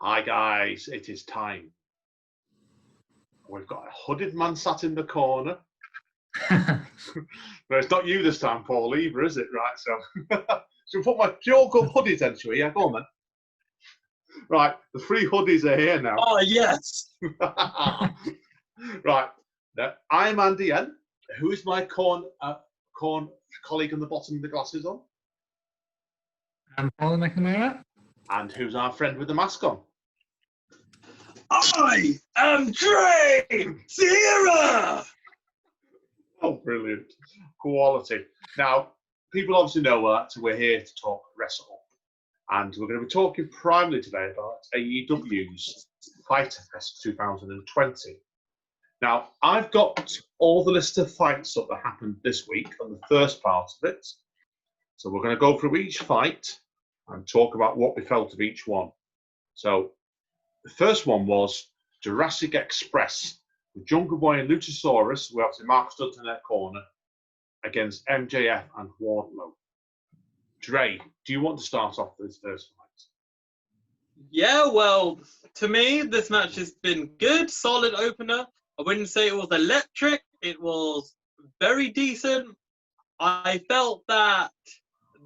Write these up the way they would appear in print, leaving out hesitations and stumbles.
Hi guys, it is time. We've got a hooded man sat in the corner. But it's not you this time, Paul, either, is it? Right, so should we put my pure gold hoodies then, shall we? Yeah, go on then. Right, the three hoodies are here now. Oh, yes. Right, now, I'm Andy N. Who is my corn colleague on the bottom of the glasses on? I'm Paul McNamara. And who's our friend with the mask on? I am DrayZera. Oh, brilliant. Quality. Now, people obviously know that we're here to talk Wrestle-Up. And we're going to be talking primarily today about AEW's Fyter Fest 2020. Now, I've got all the list of fights that happened this week on the first part of it. So we're going to go through each fight and talk about what we felt of each one. So the first one was Jurassic Express with Jungle Boy and Luchasaurus, who obviously Mark stood in their corner, against MJF and Wardlow. Dre, do you want to start off this first fight? Yeah, well, to me, this match has been good, solid opener. I wouldn't say it was electric. It was very decent. I felt that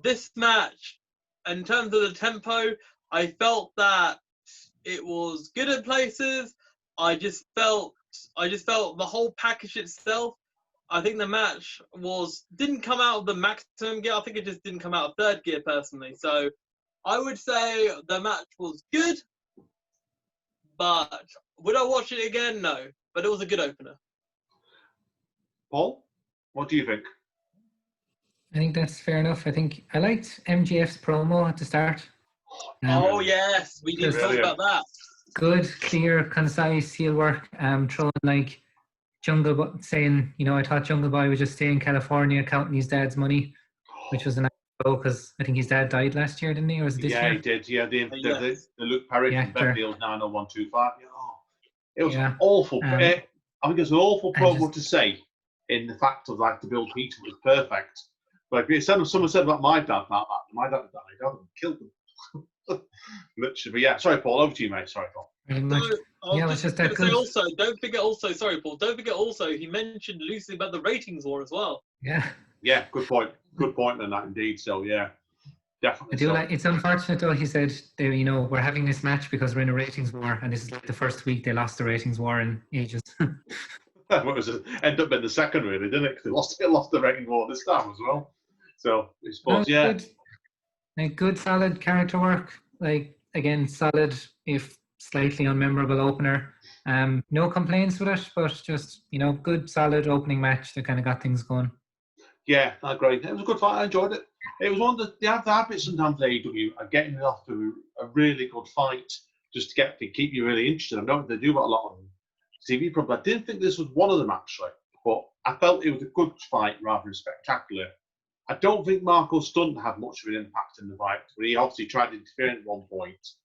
this match, in terms of the tempo, I felt that it was good in places. I just felt the whole package itself. I think the match didn't come out of the maximum gear. I think it just didn't come out of third gear personally. So I would say the match was good, but would I watch it again? No, but it was a good opener. Paul, what do you think? I think that's fair enough. I think I liked MJF's promo at the start. Oh, yes, we did talk about that. Good, clear, concise heel work. Throwing like Jungle Boy, saying, I thought Jungle Boy would just stay in California counting his dad's money, which was a nice show because I think his dad died last year, didn't he? Or was it this year? Yeah, he did. Yeah, the Luke Perry from Beverly Hills 90125. It was awful. I think it was an awful promo to say in the fact of like the Bill Peter was perfect. But if someone said about my dad, my dad died, I would have killed him. Literally, yeah. Sorry, Paul. Over to you, mate. Sorry, Paul. Don't forget also, sorry, Paul. Don't forget also, he mentioned loosely about the ratings war as well. Yeah. Yeah. Good point. Good point on that, indeed. So yeah, definitely. It's unfortunate though. He said, we're having this match because we're in a ratings war, and this is like the first week they lost the ratings war in ages. Well, it ended up being the second, really, didn't it? Because they lost the rating war this time as well. So I suppose, yeah. Good, solid character work. Like, again, solid, if slightly unmemorable opener. No complaints with it, but just, good, solid opening match that kind of got things going. Yeah, I agree. It was a good fight. I enjoyed it. It was one that they have the habit sometimes at AEW of getting it off to a really good fight just to keep you really interested. I know they do that a lot on TV programs. I didn't think this was one of them, actually, but I felt it was a good fight rather than spectacular. I don't think Marco Stunt had much of an impact in the fight, but he obviously tried to interfere at one point.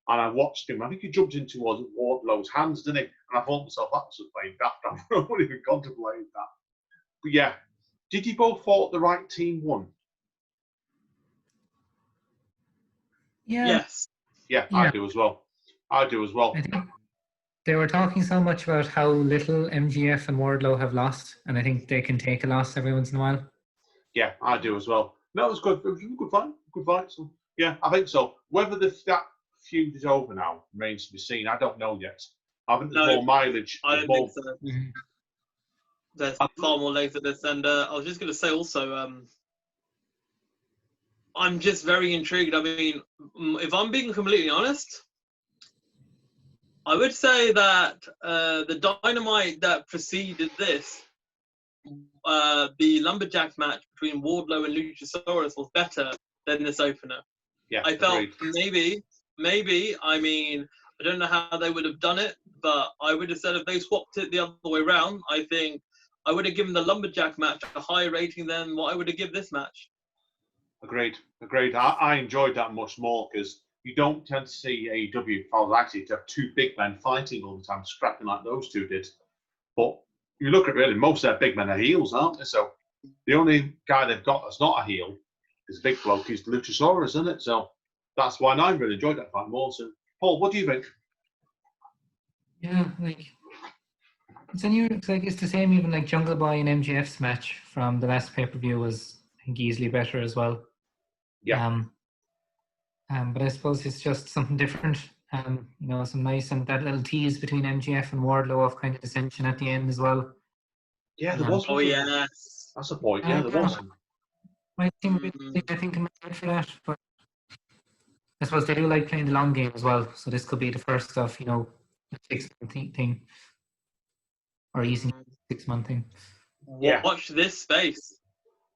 And I watched him. I think he jumped into Wardlow's hands, didn't he? And I thought to myself, that was playing daft. I wouldn't even contemplated that. But yeah, did you both thought the right team won? Yeah. Yes. Yeah, I do as well. I think they were talking so much about how little MJF and Wardlow have lost, and I think they can take a loss every once in a while. Yeah, I do as well. No, it was good. It was a good fight. Good fight. So, yeah, I think so. Whether that feud is over now remains to be seen. I don't know yet. I think there's more mileage. I don't think so. There's far more legs at this. And I was just going to say also, I'm just very intrigued. I mean, if I'm being completely honest, I would say that the Dynamite that preceded this, the Lumberjack match between Wardlow and Luchasaurus was better than this opener. Yeah, I felt maybe, I mean, I don't know how they would have done it, but I would have said if they swapped it the other way around, I think I would have given the Lumberjack match a higher rating than what I would have given this match. Agreed. I enjoyed that much more because you don't tend to see AEW actually to have two big men fighting all the time, scrapping like those two did. But you look at really, most of their big men are heels, aren't they? So the only guy they've got that's not a heel is a big bloke, is Luchasaurus, isn't it? So that's why I really enjoyed that fight more. So Paul, what do you think? Yeah, like it's it's the same. Even like Jungle Boy and MJF's match from the last pay-per-view was, I think, easily better as well. Yeah. But I suppose it's just something different. Some nice, and that little tease between MJF and Wardlow of kind of dissension at the end as well. Yeah, there was. Oh yes. That's a point. Yeah, there was. I think I'm excited for that, but I suppose they do like playing the long game as well. So this could be the first of, a 6-month thing, or easy 6-month thing. Yeah. Watch this space.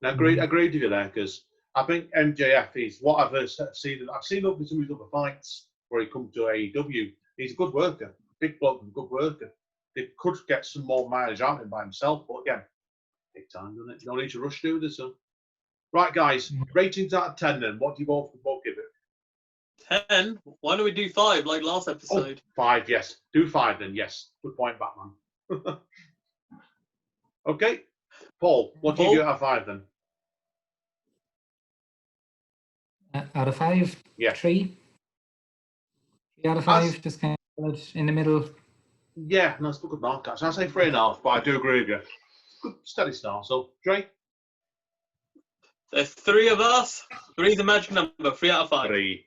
I agree with you there, because I think MJF is what I've seen. I've seen up in some of his other fights where he comes to AEW. He's a good worker, big bloke, and good worker. They could get some more mileage out of him by himself, but again, take time, doesn't it? No need to rush through this. So. Right, guys, ratings out of 10 then. What do you both give it? 10? Why don't we do 5 like last episode? 5, yes. Do 5 then, yes. Good point, Batman. Okay. Paul, what do you give out of 5 then? Out of 5? Yeah. 3. 3 out of 5, just kind of in the middle. Yeah, no, it's a good mark, actually. I'll say 3.5, but I do agree with you. Good, steady start. So, Dre? There's 3 of us. 3's a magic number. 3 out of 5. 3.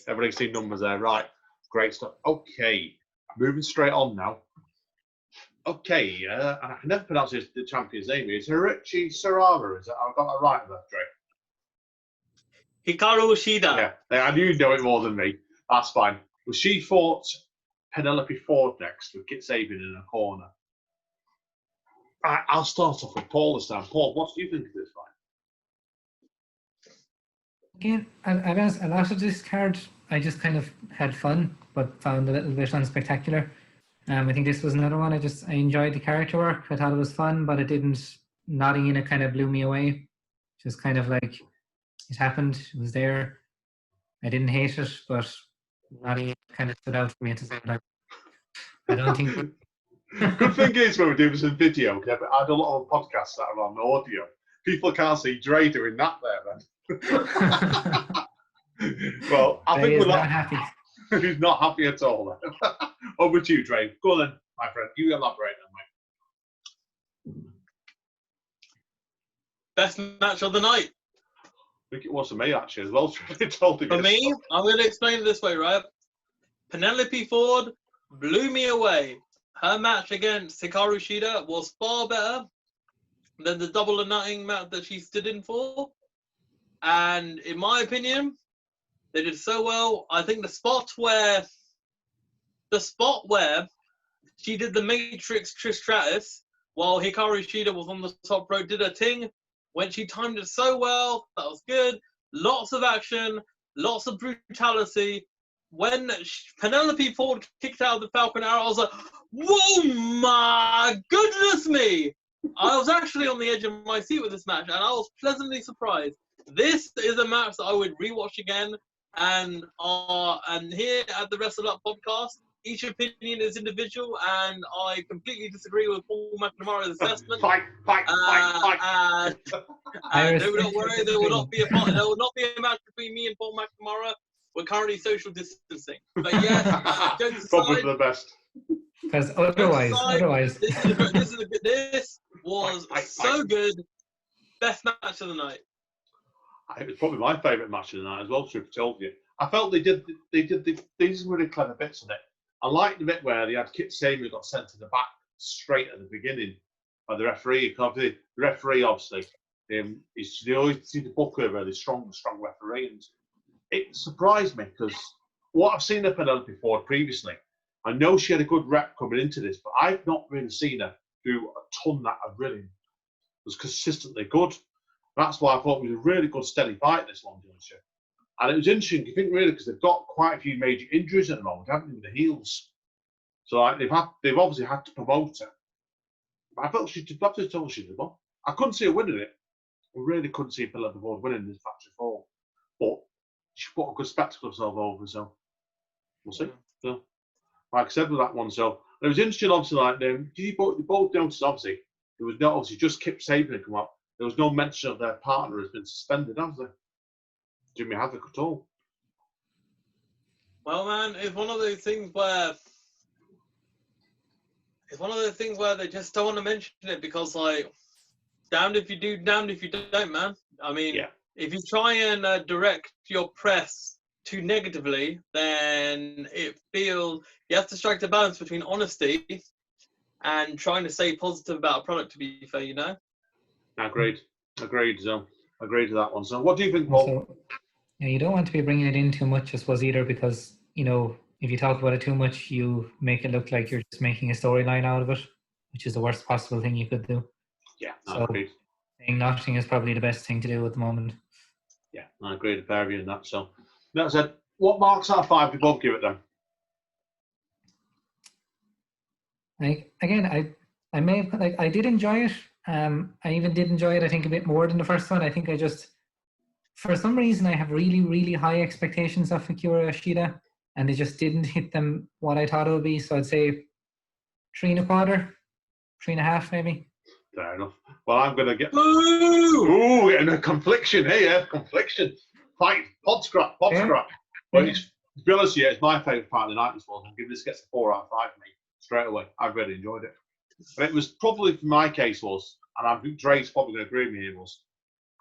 Everybody's seen numbers there. Right. Great stuff. Okay. Moving straight on now. Okay. And I can never pronounce the champion's name. It's Hiroshi Sarara. Is that? I've got that right there, Dre. Hikaru Shida. Yeah. I knew you'd know it more than me. That's fine. Well, she fought Penelope Ford next with Kit Sabian in a corner. I'll start off with Paul this time. Paul, what do you think of this fight? Again, a lot of this card, I just kind of had fun, but found a little bit unspectacular. I think this was another one. I enjoyed the character work. I thought it was fun, but it didn't. Nodding in it kind of blew me away. Just kind of like it happened. It was there. I didn't hate it, but nodding in kind of stood out for me at the same time. I don't think. Good thing is when we do this in video, because I had a lot of podcasts that are on audio. People can't see Dre doing that there then. Well, I think we're not happy. He's not happy at all. Over to you, Dre. Go on then, my friend. You elaborate on, mate. Best match of the night. I think it was for me, actually, as well. For me, I'm going to explain it this way, right? Penelope Ford blew me away. Her match against Hikaru Shida was far better than the double or nothing match that she stood in for. And in my opinion, they did so well. I think the spot where she did the Matrix Trish Stratus while Hikaru Shida was on the top rope, did her thing. When she timed it so well, that was good. Lots of action, lots of brutality. When Penelope Ford kicked out of the Falcon Arrow, I was like, whoa, my goodness me! I was actually on the edge of my seat with this match, and I was pleasantly surprised. This is a match that I would rewatch again, and here at the Wrestle-Up podcast, each opinion is individual, and I completely disagree with Paul McNamara's assessment. Fight. And don't worry, there will not be a match between me and Paul McNamara. We're currently social distancing. But yes, probably for the best. Because otherwise, this was so good. Best match of the night. It was probably my favourite match of the night as well, truth be told you. I felt they did these really clever bits of it. I liked the bit where they had Kit Sabian got sent to the back straight at the beginning by the referee. The referee, obviously, they always see the book over really strong referee. And it surprised me because what I've seen of Penelope Ford previously, I know she had a good rep coming into this, but I've not really seen her do a ton that I really was consistently good. That's why I thought it was a really good, steady fight this long, Johnson. And it was interesting, you think, really, because they've got quite a few major injuries at the moment, haven't they, with the heels? So like, they've obviously had to promote her. But I felt she did well. I couldn't see her winning it. I really couldn't see Penelope Ford winning this match at all. But she put a good spectacle of herself over, so we'll see. So, like I said with that one, so it was interesting, obviously, like, they both noticed, obviously, there was no, obviously, just Kip Sabian come up. There was no mention of their partner has been suspended, has there? Jimmy Havoc at all. Well, man, it's one of those things where they just don't want to mention it because, like, damned if you do, damned if you don't, man. I mean, Yeah. if you try and direct your press too negatively, then it feels you have to strike the balance between honesty and trying to stay positive about a product. To be fair, you know. Agreed. So, agreed to that one. So, what do you think, Paul? So, yeah, you don't want to be bringing it in too much, I suppose, either, because, you know, if you talk about it too much, you make it look like you're just making a storyline out of it, which is the worst possible thing you could do. Yeah, So, agreed. saying nothing is probably the best thing to do at the moment. Yeah, I agree with pair of you in that. So, that said, what marks out of 5 do you both give it then? I may have, like, I did enjoy it. I even did enjoy it, I think, a bit more than the first one. I think I just, for some reason, I have really, really high expectations of Akira Yoshida, and they just didn't hit them what I thought it would be. So I'd say 3 1/4, 3.5 maybe. Fair enough. Well, I'm going to get... Ooh! Getting a confliction here. Confliction. Fight. Pod scrap. Yeah. Well, Yeah. to be honest, it's my favourite part of the night, this one. I'm giving this gets a 4 out of 5 for me straight away. I've really enjoyed it. But it was probably, for my case, and I think Dre's probably going to agree with me here,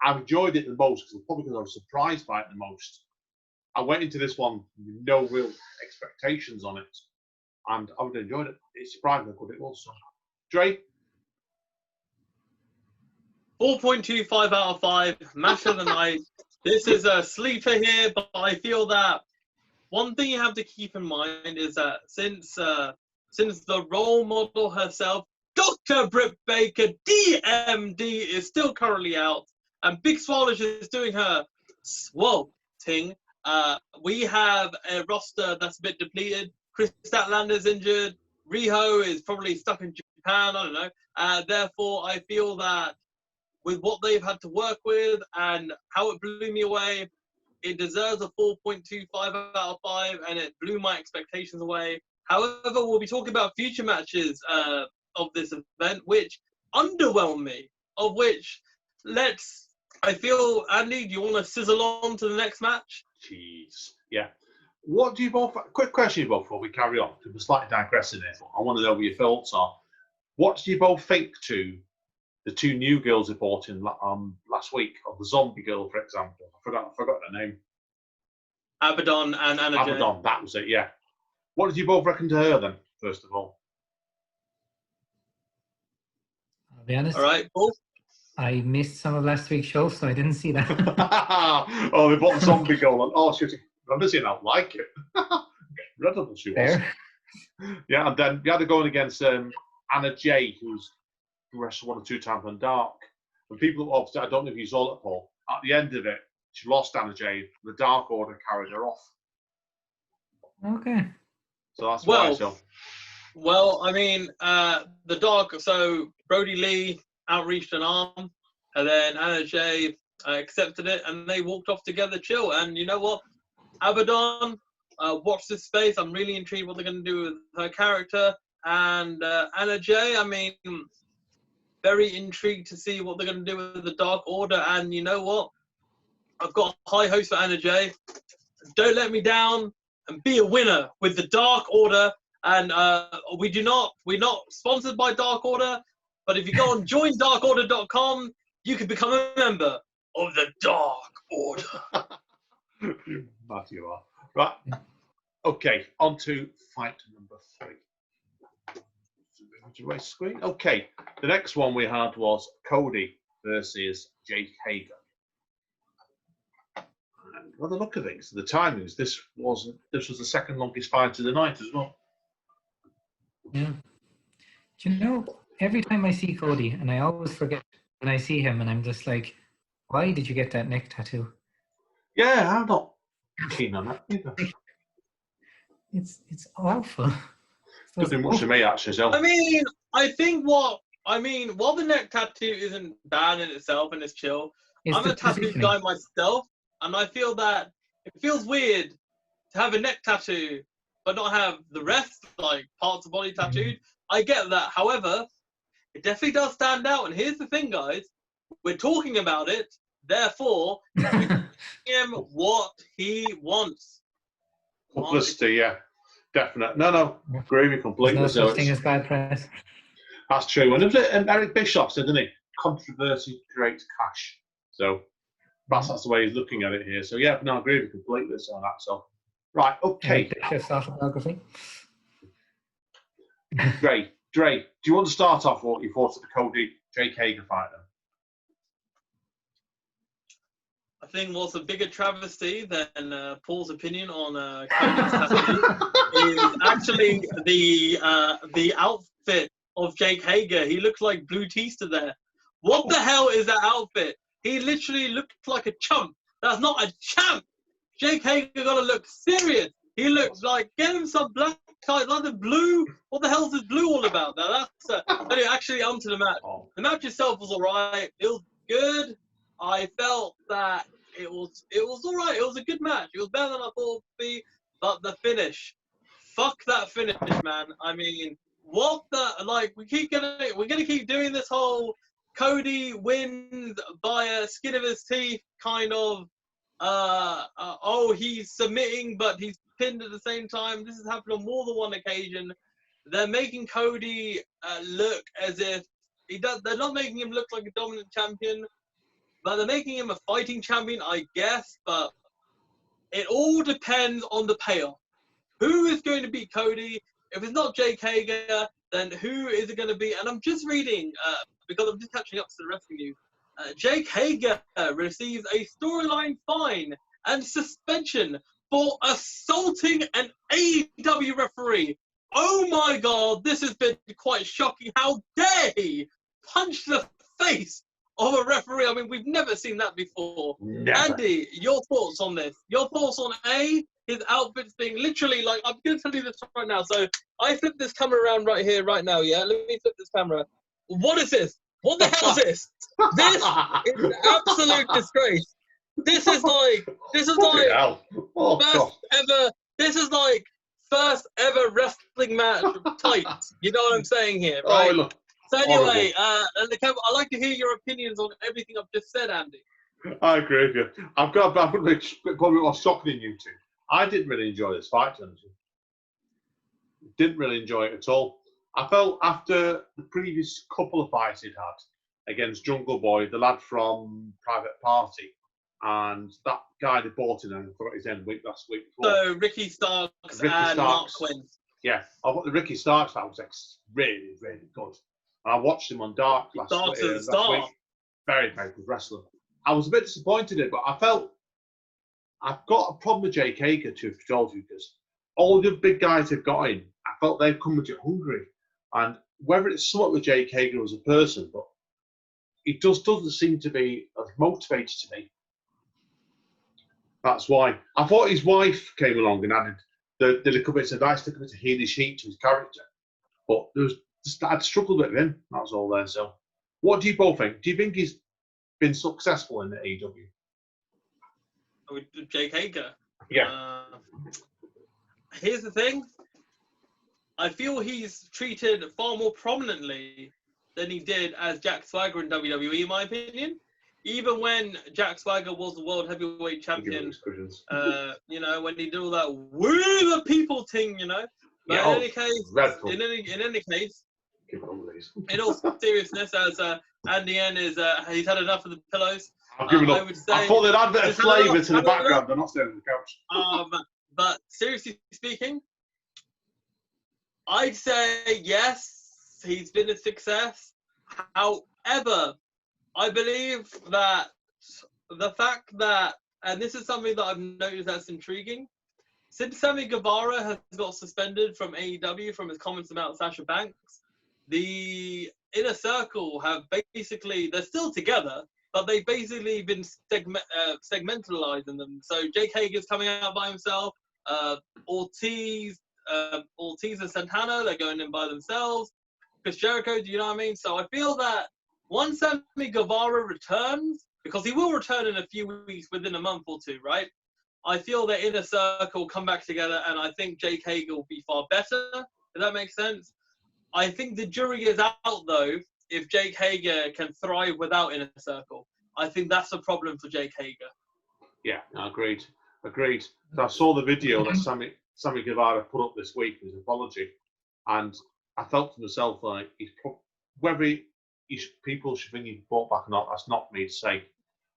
I've enjoyed it the most probably because I was surprised by it the most. I went into this one with no real expectations on it, and I really enjoyed it. It surprised me how good it was. So. Dre? 4.25 out of 5. Match of the night. This is a sleeper here, but I feel that one thing you have to keep in mind is that since the role model herself, Dr. Britt Baker, DMD, is still currently out, and Big Swallow is doing her swelting, we have a roster that's a bit depleted. Chris Statlander's injured. Riho is probably stuck in Japan. I don't know. Therefore, I feel that with what they've had to work with and how it blew me away, it deserves a 4.25 out of 5, and it blew my expectations away. However, we'll be talking about future matches of this event, which underwhelmed me, of which I feel, Andy, do you want to sizzle on to the next match? Jeez. Yeah. What do you both, quick question before we carry on, because we're slightly digressing here, but I want to know what your thoughts are. What do you both think to the 2 new girls they brought in last week, or the zombie girl, for example? I forgot her name. Abaddon and Anna Jay. Abaddon, that was it, yeah. What did you both reckon to her then, first of all? I'll be honest. All right, Paul? I missed some of last week's show, so I didn't see that. Oh, they bought the zombie girl on. Oh, shit. I'm just saying I like it. Incredible she was. Fair. Yeah, and then we had to go in against Anna Jay, who's wrestled 1 or 2 times on Dark. And people, obviously, I don't know if you saw it, Paul, at the end of it, she lost Anna Jay. The Dark Order carried her off. Okay. So that's why. So. Well, I mean, the Dark, so Brody Lee outreached an arm, and then Anna Jay accepted it, and they walked off together chill. And you know what? Abaddon, watch this space. I'm really intrigued what they're going to do with her character. And Anna Jay, I mean, very intrigued to see what they're going to do with the Dark Order. And you know what? I've got high hopes for Anna Jay. Don't let me down and be a winner with the Dark Order. And we're not sponsored by Dark Order, but if you go on joindarkorder.com, you can become a member of the Dark Order. You mad you are. Right. Okay, on to fight number 3. Screen. Okay, the next one we had was Cody versus Jake Hager. And by the look of things, the timings, this was the second longest fight of the night as well. Yeah. Do you know, every time I see Cody, and I always forget when I see him, and I'm just like, why did you get that neck tattoo? Yeah, I'm not keen on that either. It's awful. Doesn't do much to me, actually. So. I mean, while the neck tattoo isn't bad in itself and it's chill, I'm a tattoo guy myself, and I feel that it feels weird to have a neck tattoo but not have the rest, like parts of body tattooed. I get that. However, it definitely does stand out. And here's the thing, guys. We're talking about it. Therefore, we give him what he wants. Publicity, yeah. Definite. No. Agree with you completely. There's no such thing as bad press. That's true. And Eric Bischoff said, didn't he? Controversy creates cash. So that's the way he's looking at it here. So yeah, no, I agree with you completely on that. So right, okay. Bischoff's autobiography. Dre, do you want to start off what you thought of the Cody Jake Hager fight then? I think what's a bigger travesty than Paul's opinion on Cody's is actually the outfit of Jake Hager. He looks like Blue Teaster there. What the hell is that outfit? He literally looked like a chump. That's not a champ. Jake Hager got to look serious. He looks like, get him some black tie, like the blue. What the hell is this blue all about? Now that's anyway, actually onto the match. The match itself was alright. It was good. I felt that it was alright. It was a good match. It was better than I thought it would be. But the finish, fuck that finish, man. I mean, what the, like, we're gonna keep doing this whole Cody wins by a skin of his teeth kind of. He's submitting, but he's pinned at the same time. This has happened on more than one occasion. They're making Cody look as if they're not making him look like a dominant champion, but they're making him a fighting champion, I guess. But it all depends on the payoff. Who is going to beat Cody? If it's not Jake Hager, then who is it going to be? And I'm just reading, because I'm just catching up to the wrestling news. Jake Hager receives a storyline fine and suspension for assaulting an AEW referee. Oh my God, this has been quite shocking. How dare he punch the face of a referee? I mean, we've never seen that before. Never. Andy, your thoughts on this? Your thoughts on his outfits being literally like, I'm going to tell you this right now. So I flip this camera around right here, right now, yeah? Let me flip this camera. What is this? What the hell is this? This is an absolute disgrace. This is like first ever wrestling match tights. You know what I'm saying here, right? Oh, look. So anyway, I'd like to hear your opinions on everything I've just said, Andy. I agree with you. I've probably more shocking than you two. I didn't really enjoy this fight, honestly. Didn't really enjoy it at all. I felt after the previous couple of fights he'd had against Jungle Boy, the lad from Private Party, and that guy they bought in, I forgot his name last week before. So Ricky Starks and Mark Quinn. Yeah, I thought the Ricky Starks fight was really, really good. And I watched him on Dark last week. Very, very good wrestler. I was a bit disappointed in it, but I felt I've got a problem with Jake Hager too, for told you, because all the big guys they've got in, I felt they've come with it hungry. And whether it's somewhat with Jake Hager as a person, but he doesn't seem to be as motivated to me. That's why. I thought his wife came along and added the little bits of advice, little bit of heelish heat to his character. But I'd struggled with him. That was all there. So, what do you both think? Do you think he's been successful in the AEW? With Jake Hager? Yeah. Here's the thing. I feel he's treated far more prominently than he did as Jack Swagger in WWE, in my opinion. Even when Jack Swagger was the World Heavyweight Champion, you know, when he did all that "we the people" thing, you know. But in any case, in all seriousness, as Andy N is, he's had enough of the pillows. I've given up. I would say, I thought they'd add a bit of flavour to the background. They're not staying on the couch. But seriously speaking, I'd say yes, he's been a success. However, I believe that the fact that, and this is something that I've noticed that's intriguing, since Sammy Guevara has got suspended from AEW from his comments about Sasha Banks, the Inner Circle have basically, they're still together, but they've basically been segmentalizing them. So Jake Hager's coming out by himself, Ortiz and Santana, they're going in by themselves. Chris Jericho, do you know what I mean? So I feel that once Sammy Guevara returns, because he will return in a few weeks, within a month or two, right? I feel that Inner Circle come back together, and I think Jake Hager will be far better. Does that make sense? I think the jury is out, though, if Jake Hager can thrive without Inner Circle. I think that's a problem for Jake Hager. Yeah, agreed. I saw the video that Sammy Guevara put up this week his apology, and I felt to myself like whether people should think he's brought back or not, that's not me to say.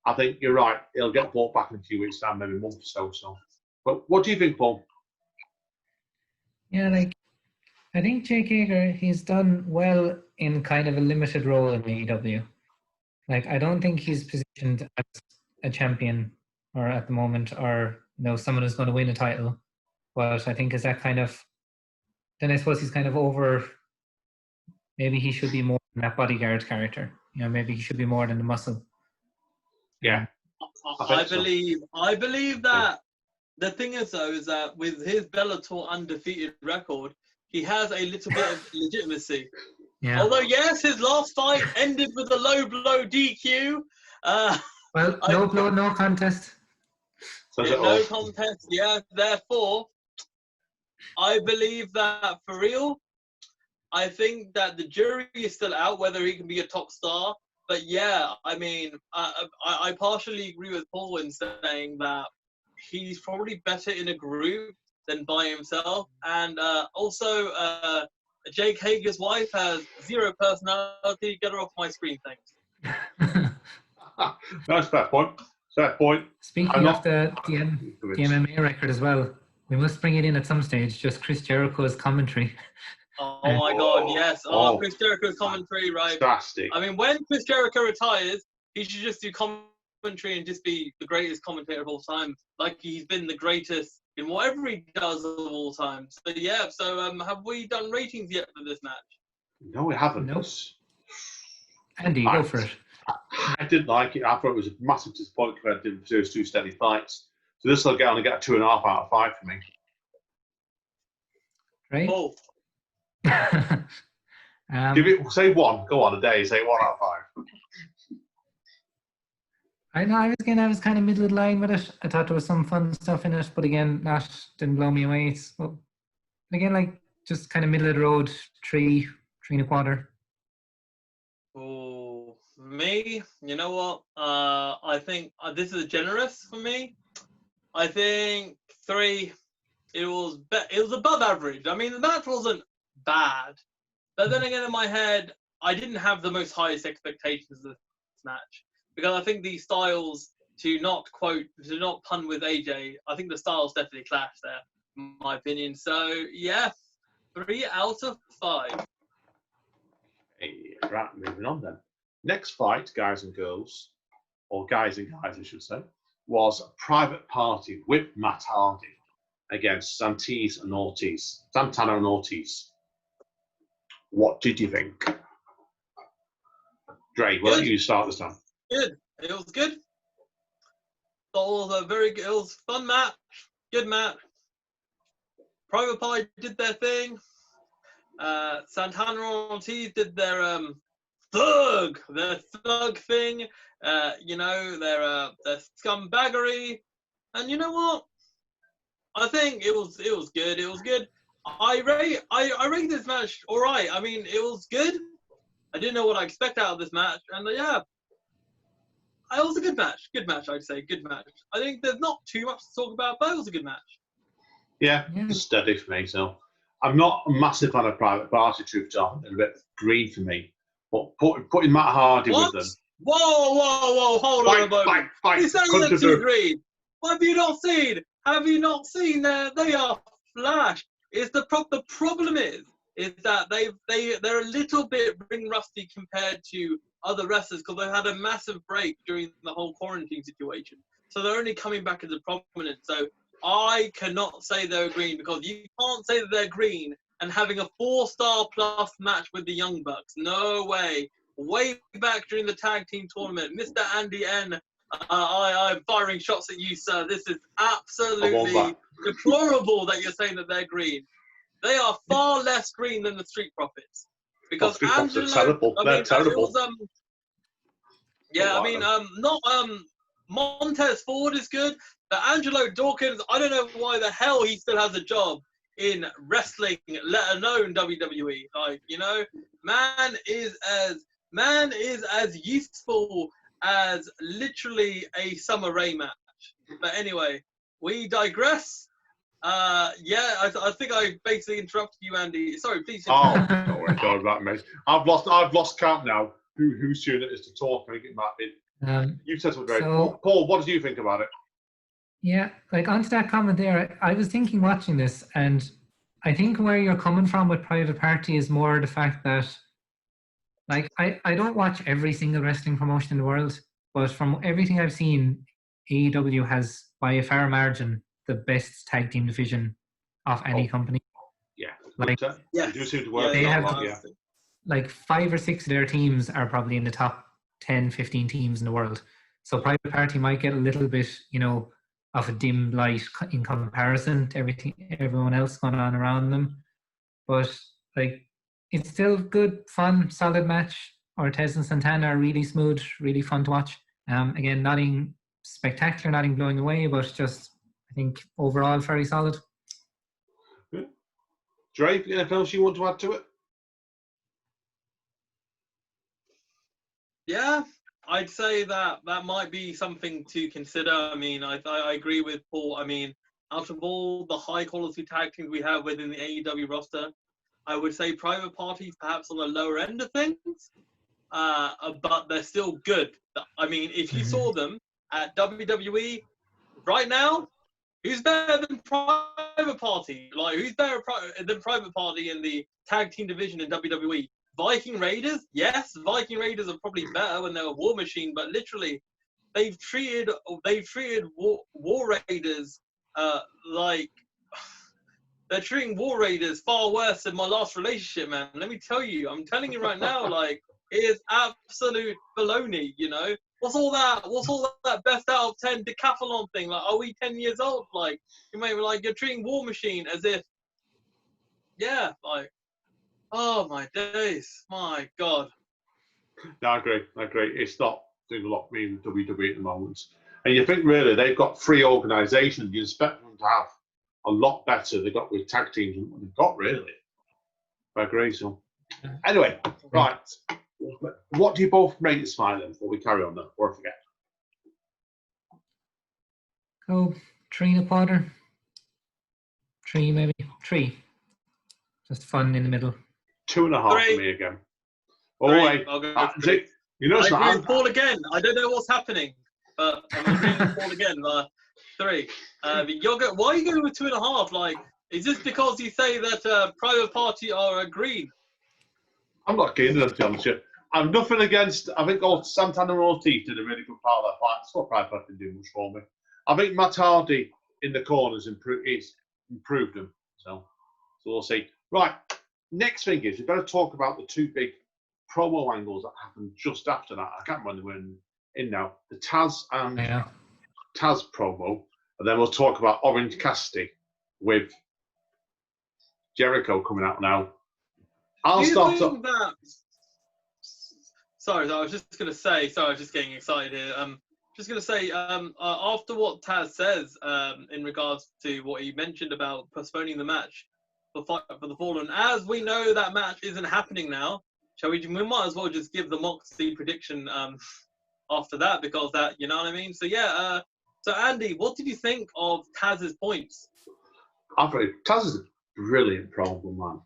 I think you're right. He'll get brought back in a few weeks' time, maybe a month or so. But what do you think, Paul? Yeah, like I think Jake Hager, he's done well in kind of a limited role in AEW. Like I don't think he's positioned as a champion or at the moment, or someone who's going to win a title. But I think is that kind of, then I suppose he's kind of over. Maybe he should be more than that bodyguard character. Maybe he should be more than the muscle. Yeah, I believe that the thing is though is that with his Bellator undefeated record, he has a little bit of legitimacy. Yeah. Although yes, his last fight ended with a low blow DQ. Well, no blow, no contest. No contest. Yeah. Therefore, I believe that for real. I think that the jury is still out whether he can be a top star. But yeah, I mean, I partially agree with Paul in saying that he's probably better in a group than by himself. And also, Jake Hager's wife has zero personality. Get her off my screen, thanks. That's a fair point. Speaking of the MMA record as well, we must bring it in at some stage, just Chris Jericho's commentary. Oh my God, yes. Chris Jericho's commentary, right? Fantastic. I mean, when Chris Jericho retires, he should just do commentary and just be the greatest commentator of all time. Like he's been the greatest in whatever he does of all time. So yeah, have we done ratings yet for this match? No, we haven't. Nope. Andy, go for it. I didn't like it. I thought it was a massive disappointment compared to those two steady fights. So this will only get a 2.5 out of 5 for me. Right. Oh. Give it. Say 1. Go on a day. Say 1 out of 5. I know. I was kind of middle of the line with it. I thought there was some fun stuff in it, but again, that didn't blow me away. So again, like just kind of middle of the road, 3.25. Oh, me. You know what? I think this is generous for me. I think 3. It was above average. I mean, the match wasn't bad, but then again, in my head, I didn't have the most highest expectations of this match because I think these styles, to not pun with AJ, I think the styles definitely clash there, in my opinion. So yeah, 3 out of 5. Hey, right, moving on then. Next fight, guys and girls, or guys and guys, I should say, was a private party with Matt Hardy against Santana and Ortiz. What did you think? Dre, why don't you start this time? Good. It was good. It was a very good. It was a fun match. Good match. Private Party did their thing. Santana and Ortiz did their thug thing. Their scumbaggery. And you know what? I think it was good. It was good. I rate this match all right. I mean, it was good. I didn't know what I expect out of this match, and yeah, it was a good match. Good match, I'd say. Good match. I think there's not too much to talk about, but it was a good match. Yeah, steady for me. So I'm not a massive fan of Private Party, truth to tell. They're a bit green for me. But putting Matt Hardy with them. Whoa! Hold on a moment. Fight. You saying they're too green? What have you not seen? Have you not seen they are flash? The problem is that they're a little bit ring rusty compared to other wrestlers because they've had a massive break during the whole quarantine situation. So they're only coming back into prominence. So I cannot say they're green because you can't say that they're green and having a 4-star plus match with the Young Bucks. No way. Way back during the tag team tournament, Mr. Andy N. I'm firing shots at you, sir. This is absolutely deplorable that you're saying that they're green. They are far less green than the Street Profits. Because Angelo, terrible. They're terrible. Montez Ford is good, but Angelo Dawkins, I don't know why the hell he still has a job in wrestling, let alone WWE. Like, man is as useful as literally a Summer Rae match. But anyway, we digress. Yeah, I think I basically interrupted you, Andy. Sorry, please. Oh, don't worry about me. I've lost count now. Whose turn it is to talk? I think it might be. You said something very. Paul, what did you think about it? Yeah, like onto that comment there, I was thinking watching this, and I think where you're coming from with Private Party is more the fact that, like, I don't watch every single wrestling promotion in the world, but from everything I've seen, AEW has, by a fair margin, the best tag team division of any company. Yeah. Like, they do seem to work. They have, yeah. like, 5 or 6 of their teams are probably in the top 10, 15 teams in the world. So Private Party might get a little bit, you know, of a dim light in comparison to everyone else going on around them. But, like, it's still good, fun, solid match. Ortiz and Santana are really smooth, really fun to watch. Again, nothing spectacular, nothing blowing away, but just, I think, overall very solid. Good. Dre, anything else you want to add to it? Yeah, I'd say that might be something to consider. I mean, I agree with Paul. I mean, out of all the high-quality tag teams we have within the AEW roster, I would say Private Party's perhaps on the lower end of things, but they're still good. I mean, if you saw them at WWE right now, who's better than Private Party? Like, who's better than Private Party in the tag team division in WWE? Viking Raiders? Yes, Viking Raiders are probably better when they're a War Machine, but literally, they've treated War Raiders like they're treating War Raiders far worse than my last relationship, man. Let me tell you, I'm telling you right now, like, it is absolute baloney, you know? What's all that best out of 10 decathlon thing? Like, are we 10 years old? Like, you're treating War Machine as if, yeah, like, oh my days, my God. No, I agree. It's not doing a lot for me with WWE at the moment. And you think really they've got 3 organisations. You expect them to have a lot better they got with tag teams than what they've got, really. I agree. So, anyway, right. What do you both rate this fight then before we carry on then, or forget? Oh, 3 1/4. 3 maybe. 3. Just fun in the middle. 2.5 for me again. Oh, wait. I'll go you know, I agree with Paul again. I don't know what's happening, but I'm agreeing with Paul again. 3. Why are you going with 2.5? Like, is this because you say that Private Party are green? I'm not keen on them, to be honest with you. I'm nothing against. I think Santana and Ortiz did a really good part of that fight. It's not Private Party didn't do much for me. I think Matt Hardy in the corners improved them. So we'll see. Right. Next thing is we've got to talk about the 2 big promo angles that happened just after that. I can't remember when in now. The Taz and Taz promo, and then we'll talk about Orange Cassidy with Jericho coming out now. Sorry, I was just going to say. Sorry, I was just getting excited here. Just going to say, after what Taz says in regards to what he mentioned about postponing the match for the Fallen, as we know that match isn't happening now, we might as well just give the Moxley prediction after that, because that, you know what I mean? So, yeah. So, Andy, what did you think of Taz's points? I think Taz is a brilliant promo, man.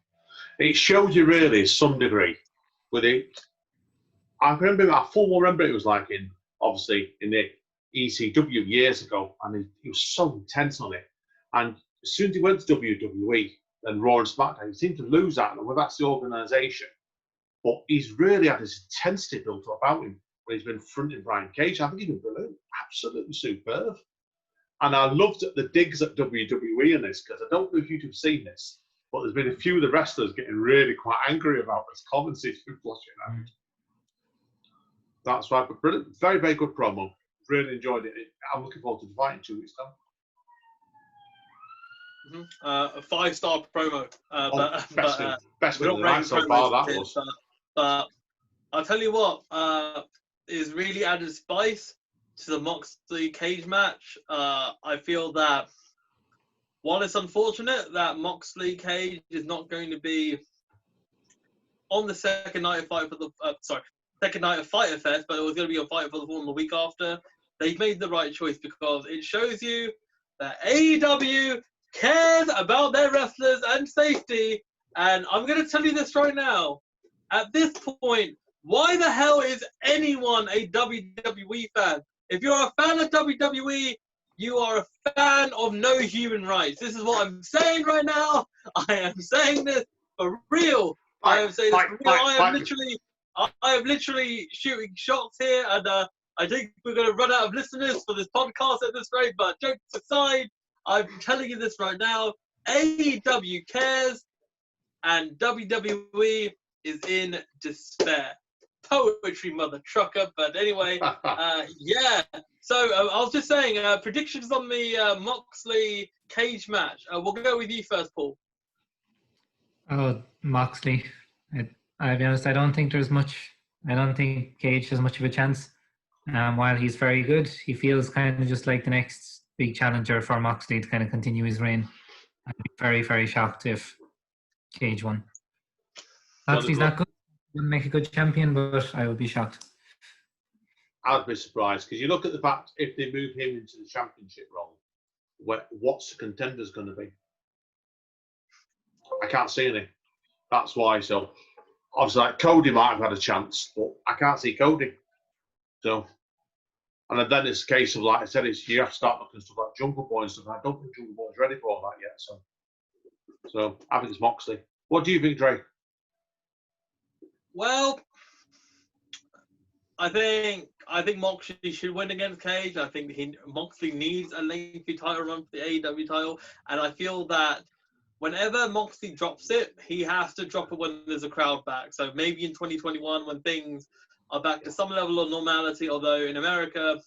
It shows you really some degree with it. I full remember it was like obviously in the ECW years ago, and he was so intense on it. And as soon as he went to WWE and Raw and SmackDown, he seemed to lose that, and that's the organisation. But he's really had this intensity built up about him when he's been fronting Brian Cage. I think he's been brilliant, absolutely superb. And I loved the digs at WWE in this, because I don't know if you've seen this, but there's been a few of the wrestlers getting really quite angry about this commentary flushing out. That's right, but brilliant, very, very good promo. Really enjoyed it. I'm looking forward to the fight in 2 weeks' time. A 5-star promo. Best of the night so far, that was. But I'll tell you what, is really added spice to the Moxley Cage match. I feel that while it's unfortunate that Moxley Cage is not going to be on the second night of Fyter Fest, but it was going to be a Fight for the Fallen the week after, they've made the right choice, because it shows you that AEW cares about their wrestlers and safety. And I'm going to tell you this right now. At this point, why the hell is anyone a WWE fan? If you're a fan of WWE, you are a fan of no human rights. This is what I'm saying right now. I am saying this for real. I am saying this for real. I am literally shooting shots here, and I think we're going to run out of listeners for this podcast at this rate. But jokes aside, I'm telling you this right now. AEW cares, and WWE is in despair. Poetry, mother trucker. But anyway, yeah. So I was just saying, predictions on the Moxley cage match. We'll go with you first, Paul. Oh, Moxley. I'll be honest, I don't think Cage has much of a chance. While he's very good, he feels kind of just like the next big challenger for Moxley to kind of continue his reign. I'd be very, very shocked if Cage won. Moxley's not good. He wouldn't make a good champion, but I would be shocked. I'd be surprised because you look at the fact if they move him into the championship role, what's the contenders going to be? I can't see any. That's why. So obviously, like Cody might have had a chance, but I can't see Cody. So, and then it's a case of, like I said, you have to start looking at stuff like Jungle Boy and stuff. And I don't think Jungle Boy's ready for all that yet. So I think it's Moxley. What do you think, Dre? Well, I think Moxley should win against Cage. I think Moxley needs a lengthy title run for the AEW title, and I feel that whenever Moxley drops it, he has to drop it when there's a crowd back. So maybe in 2021, when things are back to some level of normality, although in America,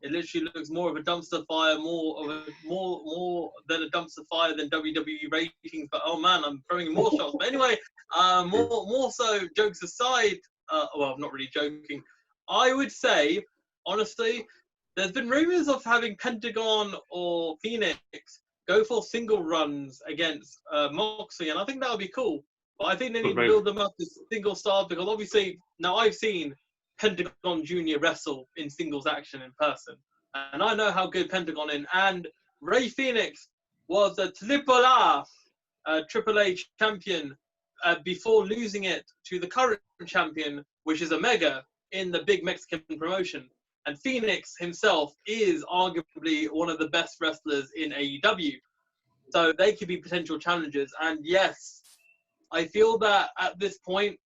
it literally looks more of a dumpster fire, more than a dumpster fire than WWE ratings. But oh man, I'm throwing more shots. But anyway, more so, jokes aside, well, I'm not really joking. I would say, honestly, there's been rumors of having Pentagon or Phoenix go for single runs against Moxley, and I think that would be cool. But I think they need to build them up as single stars because obviously now I've seen Pentagon Jr. wrestle in singles action in person, and I know how good Pentagon is. And Rey Fenix was a Triple H champion before losing it to the current champion, which is Omega, in the big Mexican promotion. And Phoenix himself is arguably one of the best wrestlers in AEW. So they could be potential challengers. And yes, I feel that at this point,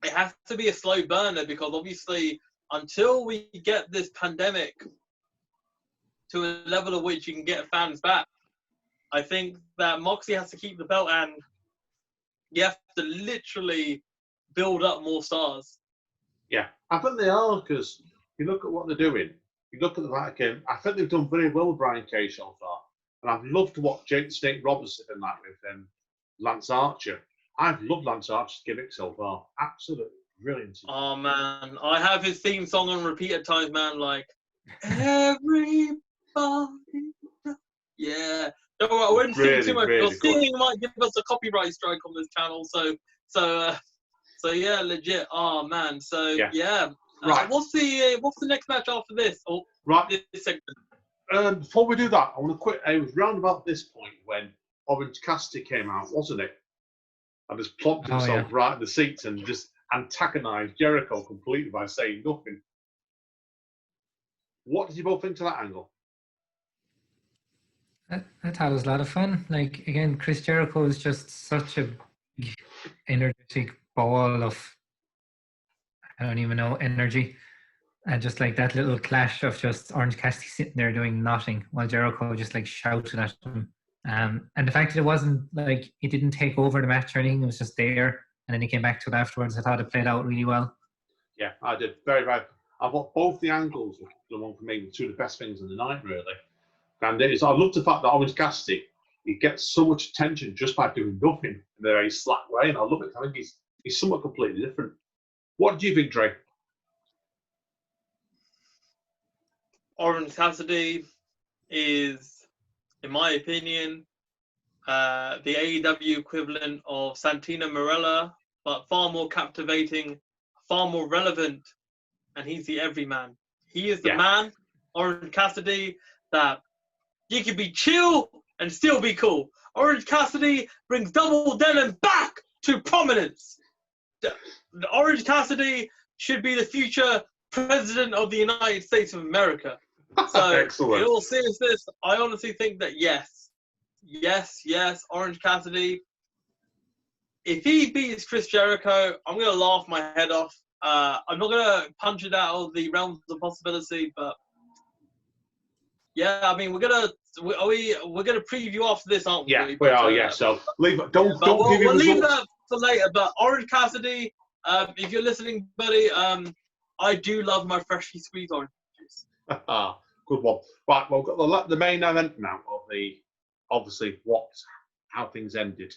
it has to be a slow burner because obviously until we get this pandemic to a level of which you can get fans back, I think that Moxley has to keep the belt and you have to literally build up more stars. Yeah, I think they are because you look at what they're doing. You look at the back game. I think they've done very well with Brian Cage so far. And I've loved what Jake the Snake Roberts has been like with Lance Archer. I've loved Lance Archer's gimmick so far. Absolutely brilliant. Oh, man. I have his theme song on repeat at times, man. Like, everybody. Yeah. Don't worry, I wouldn't sing too much because singing might give us a copyright strike on this channel. So yeah, legit. Oh, man. So, yeah. Right. What's the next match after this? Oh, right. This segment. Before we do that, I want to quit. It was round about this point when Orange Cassidy came out, wasn't it? And just plopped himself right in the seats and just antagonised Jericho completely by saying nothing. What did you both think to that angle? I thought it was a lot of fun. Like, again, Chris Jericho is just such a big, energetic ball of, I don't even know, energy. And just like that little clash of just Orange Cassidy sitting there doing nothing while Jericho just like shouted at him. And the fact that it wasn't like he didn't take over the match or anything, it was just there. And then he came back to it afterwards. I thought it played out really well. Yeah, I did. Very, very. I thought both the angles were the one for me, two of the best things in the night, really. And I love the fact that Orange Cassidy, he gets so much attention just by doing nothing in a very slack way. And I love it. I think he's somewhat completely different. What do you think, Dre? Orange Cassidy is, in my opinion, the AEW equivalent of Santino Marella, but far more captivating, far more relevant, and he's the everyman. He is the man, Orange Cassidy, that you can be chill and still be cool. Orange Cassidy brings double denim back to prominence. The Orange Cassidy should be the future president of the United States of America. So, Excellent. in all seriousness, I honestly think that yes, Orange Cassidy. If he beats Chris Jericho, I'm going to laugh my head off. I'm not going to punch it out of the realms of possibility, but yeah, I mean, we're gonna preview after this, aren't we? Yeah, we are. Yeah, so leave. Don't give we'll leave results. that for later. But Orange Cassidy, if you're listening, buddy, I do love my freshly squeezed orange juice. Good one. Right, well, we've got the main event now of the obviously how things ended.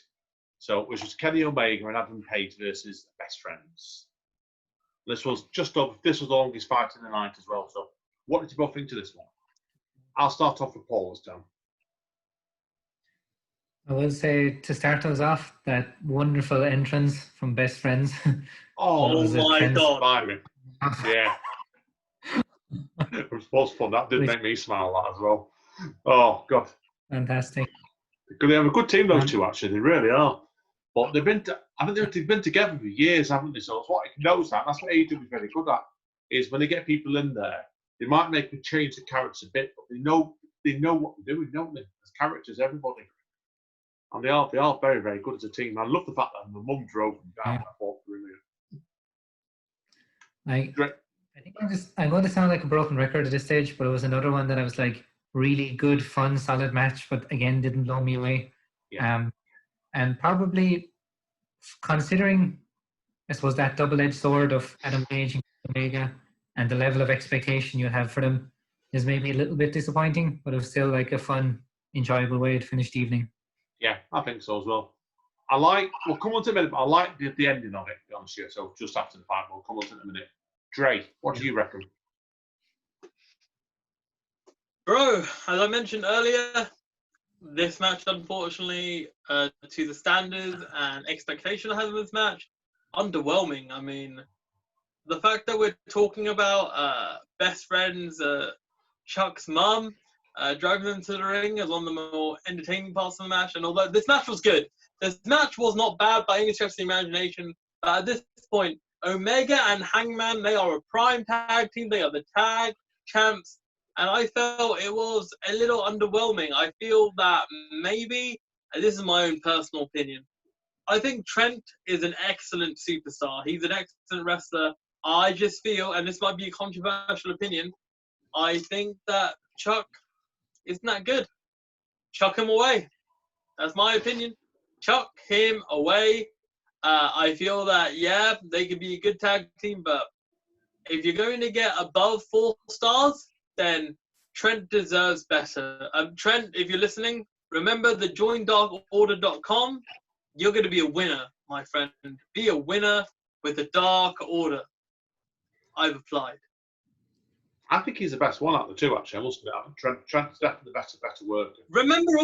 So it was just Kenny Omega and Adam Page versus Best Friends. This was the longest fight in the night as well. So what did you both think to this one? I'll start off with Paul this time. I will say, to start us off, that wonderful entrance from Best Friends. Oh my God. Yeah. It was fun. That did make me smile a lot as well. Oh, God. Fantastic. They have a good team, those two, actually. They really are. But they've been together for years, haven't they? So what knows that's what AEW is very good at, is when they get people in there, they might make them change the characters a bit, but they know what they're doing, don't they? As characters, everybody. And they are very, very good as a team. I love the fact that the mum drove them down. I thought brilliant. I think I'm going to sound like a broken record at this stage, but it was another one that I was like, really good, fun, solid match, but again, didn't blow me away. Yeah. And probably considering, I suppose, that double-edged sword of Adam Page and Omega and the level of expectation you have for them is maybe a little bit disappointing, but it was still like a fun, enjoyable way to finish the evening. Yeah, I think so as well. We'll come on to a minute, but I like the ending of it, to be honest with you. So just after the fight, we'll come on to it in a minute. Dre, what do you reckon? Bro, as I mentioned earlier, this match, unfortunately, to the standards and expectation I had of this match, underwhelming. I mean, the fact that we're talking about Best Friends, Chuck's mum, driving them to the ring as one of the more entertaining parts of the match, and although this match was good, this match was not bad by any stretch of the imagination, but at this point, Omega and Hangman, they are a prime tag team, they are the tag champs, and I felt it was a little underwhelming. I feel that maybe, and this is my own personal opinion, I think Trent is an excellent superstar. He's an excellent wrestler. I just feel, and this might be a controversial opinion, I think that Chuck isn't that good. Chuck him away. That's my opinion. Chuck him away. I feel that, yeah, they could be a good tag team, but if you're going to get above 4 stars, then Trent deserves better. Trent, if you're listening, remember the joindarkorder.com. You're going to be a winner, my friend. Be a winner with the Dark Order. I've applied. I think he's the best one out of the two, actually. I must admit. Trent's definitely the better worker. Remember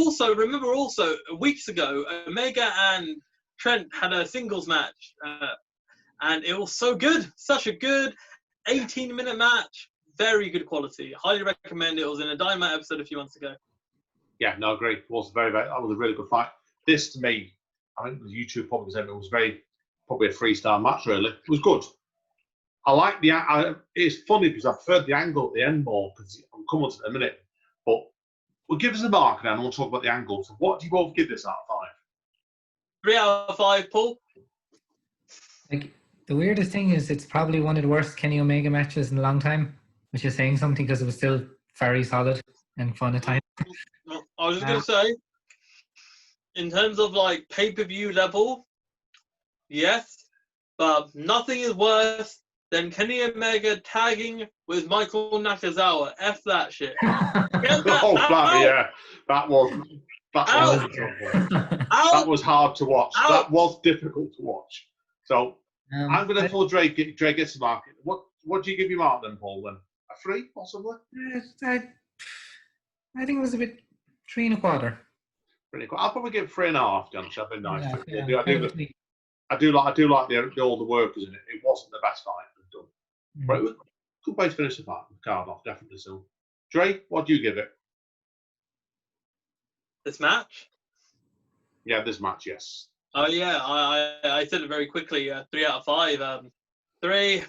also, weeks ago, Omega and Trent had a singles match, and it was so good. Such a good 18-minute match. Very good quality. Highly recommend it. It was in a Dynamite episode a few months ago. Yeah, no, I agree. It was that was a really good fight. This, to me, I think the YouTube probably said it was probably a 3-star match, really. It was good. I like it's funny because I preferred the angle at the end more, because I'll come on to it in a minute. But we'll give us a mark now and we'll talk about the angle. So what do you both give this out of 5? 3 out of 5, Paul. Like, the weirdest thing is it's probably one of the worst Kenny Omega matches in a long time, which is saying something because it was still very solid and fun at times. I was just going to say, in terms of like pay-per-view level, yes, but nothing is worse than Kenny Omega tagging with Michael Nakazawa. F that shit. Yeah. That was hard to watch. That was difficult to watch. So I'm going to pull Dre gets the mark. What do you give your mark then, Paul? Then a 3, possibly? I think it was a bit 3 1/4. Pretty cool. I'll probably give 3.5. John, I've been nice. Yeah, I do like all the workers in it. It wasn't the best fight I've done, but it was a good way to finish the fight. Card off, definitely. So, Dre, what do you give it? This match? Yeah, this match, yes. Oh yeah, I said it very quickly. 3 out of 5. 3.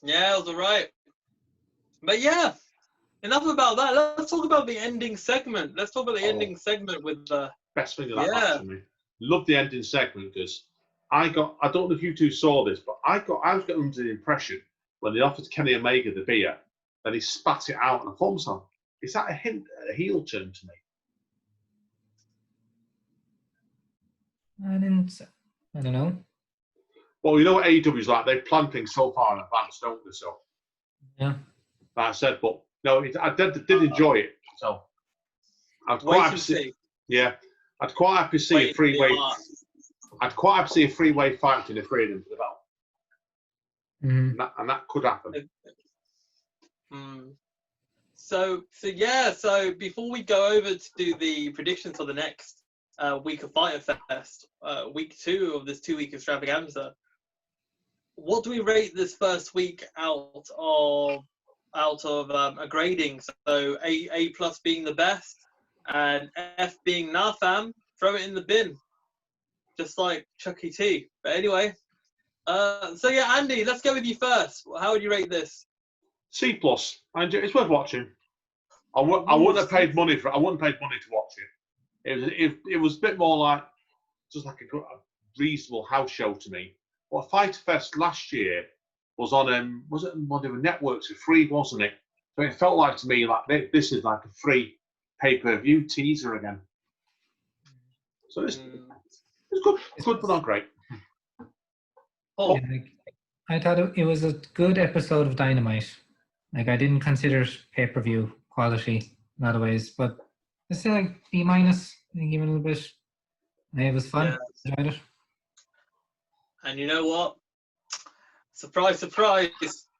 Yeah, it was alright. But yeah, enough about that. Let's talk about the ending segment. Let's talk about the ending segment with the best thing of that match for me. Love the ending segment because I don't know if you two saw this, but I was getting under the impression when they offered Kenny Omega the beer that he spat it out on a thumb song. Is that a hint at a heel turn to me? I don't know. Well, you know what AEW's like. They plan things so far in advance, don't they? So, yeah. Like I said, but no, I did enjoy it. So, I'd quite happy to see. Yeah, I'd quite happy to see a three-way. I'd quite happy to see a three-way fight between the three of them for the belt. Mm-hmm. And that could happen. So before we go over to do the predictions for the next week of Fyter Fest, week 2 of this 2-week extravaganza, what do we rate this first week out of a grading? So A plus being the best and F being nah fam, throw it in the bin, just like Chuck E. T. But anyway, so yeah, Andy, let's go with you first. How would you rate this? C plus. It's worth watching. I wouldn't have paid money for it. I wouldn't have paid money to watch it. It was a bit more like just like a reasonable house show to me. Well, Fyter Fest last year was on was it one of the networks for free, wasn't it? So it felt like to me like this is like a free pay-per-view teaser again. So it's good. It's good, but not great. Oh. Yeah, I thought it was a good episode of Dynamite. Like, I didn't consider it pay-per-view quality in a lot of ways, but it's still like B-. I think even a little bit. It was fun. Yeah. Enjoyed it. And you know what? Surprise, surprise.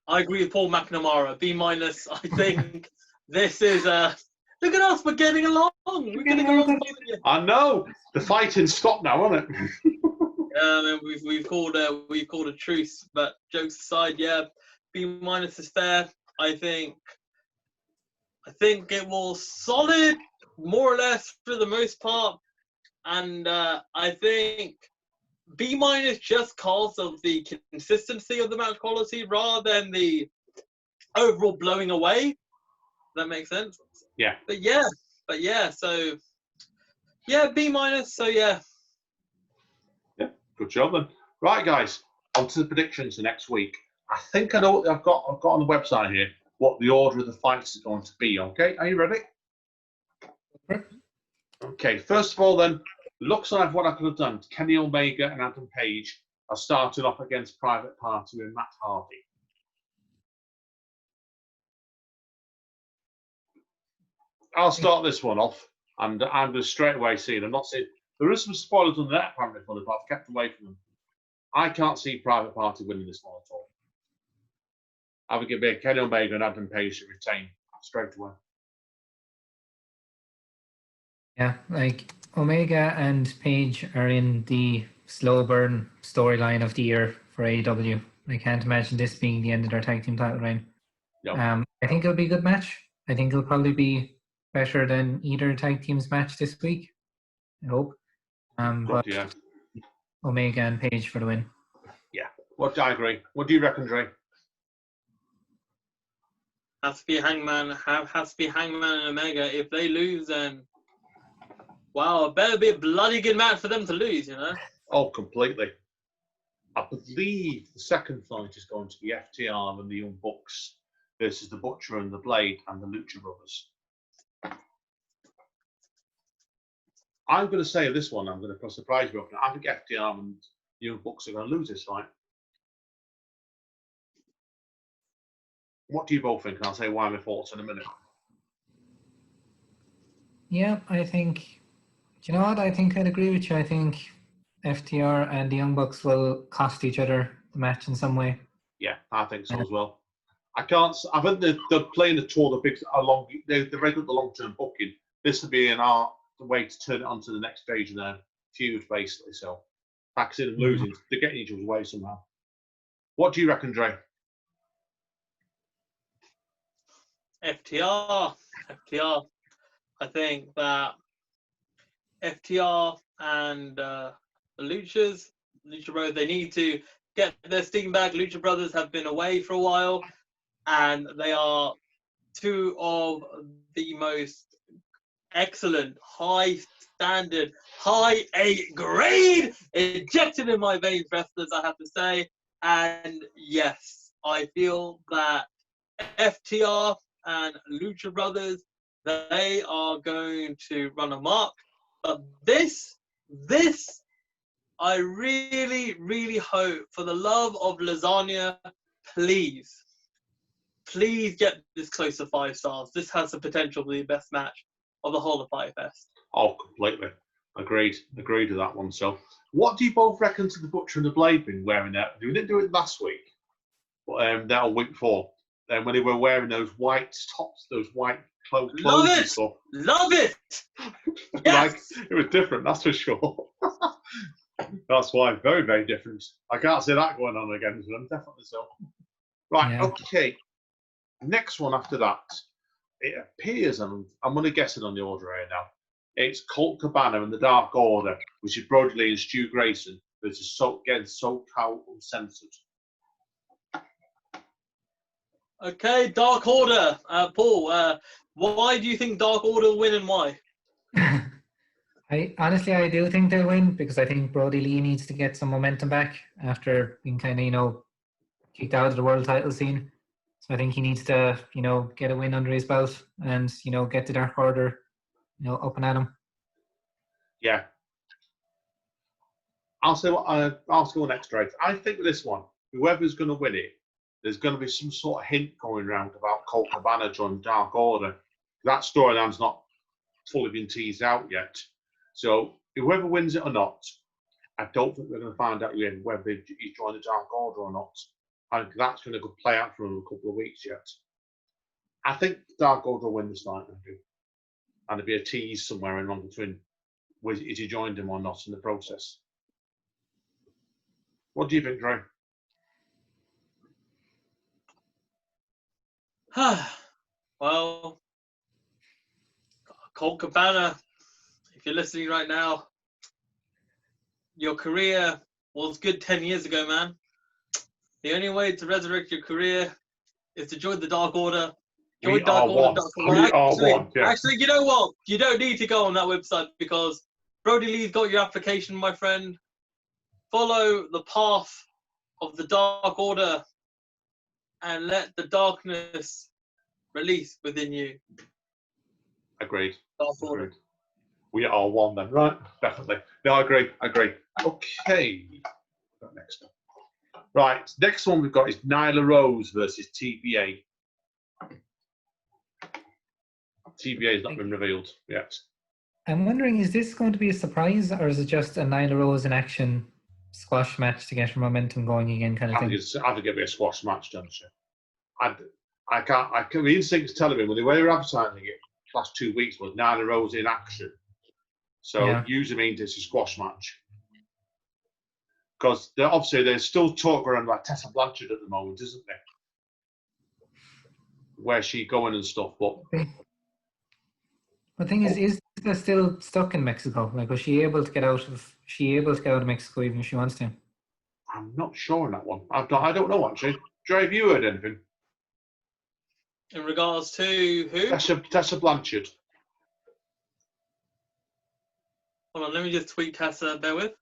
I agree with Paul McNamara. B-. I think this is look at us, we're getting along. We're getting along. I know. The fighting stopped now, hasn't it? We've called a truce, but jokes aside, yeah, B- is fair. I think it was solid, more or less for the most part, and I think B- just because of the consistency of the match quality rather than the overall blowing away. Does that make sense? Yeah. But yeah, so yeah, B-. So yeah. Yeah, good job then. Right, guys, on to the predictions for next week. I think I know what I've got on the website here what the order of the fights is going to be. Okay, are you ready? Okay, first of all, then, looks like what I could have done. Kenny Omega and Adam Page are starting off against Private Party and Matt Hardy. I'll start this one off, and I'm just straight away seeing. I'm not saying there is some spoilers on that apparently for them, but I've kept away from them. I can't see Private Party winning this one at all. I would give it Kenny Omega and Adam Page to retain straight away. Yeah, like Omega and Page are in the slow burn storyline of the year for AEW. I can't imagine this being the end of their tag team title reign. Yep. I think it'll be a good match. I think it'll probably be better than either tag team's match this week. I hope. But yeah. Omega and Page for the win. Yeah, I agree. What do you reckon, Dre? Has to be Hangman and Omega. If they lose, then wow, it better be a bloody good match for them to lose, you know? Oh, completely. I believe the second fight is going to be FTR and the Young Bucks versus the Butcher and the Blade and the Lucha Brothers. I'm going to say this one, I'm going to surprise you. I think FTR and Young Bucks are going to lose this fight. What do you both think? And I'll say why my thoughts in a minute. Yeah, I think, do you know what? I think I'd agree with you. I think FTR and the Young Bucks will cost each other the match in some way. Yeah, I think so as well. I think they're playing the tour, they're regular the long-term booking. This will be the way to turn it onto the next stage of their feud, basically. So, practicing and losing, they're getting each other's way somehow. What do you reckon, Dre? FTR. I think that FTR and the Lucha Brothers, they need to get their steam back. Lucha Brothers have been away for a while, and they are two of the most excellent, high standard, high A grade injected in my veins wrestlers, I have to say. And yes, I feel that FTR and Lucha Brothers, they are going to run amok. But this, I really, really hope, for the love of lasagna, please get this close to 5 stars. This has the potential to be the best match of the whole of Fyter Fest. Oh, completely. Agreed with that one. So, what do you both reckon to the Butcher and the Blade being wearing that? We didn't do it last week, but that was week 4. When they were wearing those white tops, those white clothes and stuff. Love it! Yes! Like, it was different, that's for sure. That's why, very, very different. I can't see that going on again, so I'm definitely so. Right, yeah. Okay. Next one after that, it appears, and I'm going to guess it on the order here now, it's Colt Cabana and the Dark Order, which is Brody Lee and Stu Grayson, versus SoCal Uncensored. Okay, Dark Order. Paul, why do you think Dark Order will win and why? I do think they'll win, because I think Brody Lee needs to get some momentum back after being kind of, kicked out of the world title scene. So I think he needs to, get a win under his belt and, get the Dark Order, up and at him. Yeah. I'll go next, Drake. I think with this one, whoever's going to win it, there's going to be some sort of hint going around about Colt Cabana joining Dark Order. That storyline's not fully been teased out yet. So whoever wins it or not, I don't think we're going to find out whether he's joined the Dark Order or not. I think that's going to play out for him a couple of weeks yet. I think Dark Order will win this night, and there'll be a tease somewhere in between. Is he joined him or not in the process? What do you think, Dre? Well, Colt Cabana, if you're listening right now, your career was good 10 years ago, man. The only way to resurrect your career is to join the Dark Order. Join Dark Order. Actually, you know what? You don't need to go on that website, because Brody Lee's got your application, my friend. Follow the path of the Dark Order and let the darkness release within you. Agreed. Dark Order. Agreed. We are one then, right? Definitely. No, I agree. Okay. Next one. Right, next one we've got is Nyla Rose versus TBA. TBA has not been revealed yet. I'm wondering, is this going to be a surprise, or is it just a Nyla Rose in action squash match to get her momentum going again, kind of thing? I think it'll be a squash match, don't you? My instinct's telling me when they were advertising it last 2 weeks was Nyla Rose in action. So usually means it's a squash match. Because obviously there's still talk around like Tessa Blanchard at the moment, isn't there? Where's she going and stuff? But the thing is Tessa still stuck in Mexico? Like, was she able to get out of Mexico even if she wants to? I'm not sure on that one. I don't know actually. Dre, have you heard anything? In regards to who? Tessa Blanchard. Hold on, let me just tweet Tessa. Bear with.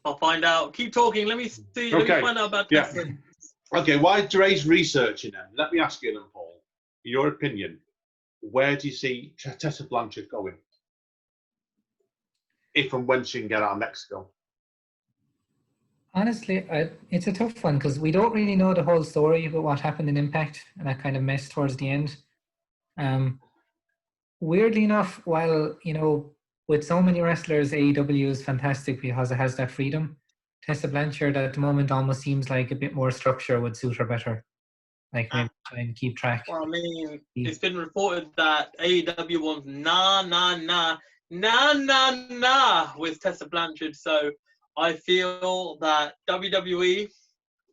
I'll find out. Keep talking. Let me see. Let me find out about Tessa. Okay, while Dre's researching them, let me ask you then, Paul, in your opinion, where do you see Tessa Blanchard going? If and when she can get out of Mexico? Honestly, it's a tough one, because we don't really know the whole story about what happened in Impact and that kind of mess towards the end. Weirdly enough, while, with so many wrestlers, AEW is fantastic because it has that freedom. Tessa Blanchard at the moment almost seems like a bit more structure would suit her better. Like, maybe try and keep track. Well, I mean, it's been reported that AEW wants nah with Tessa Blanchard. So I feel that WWE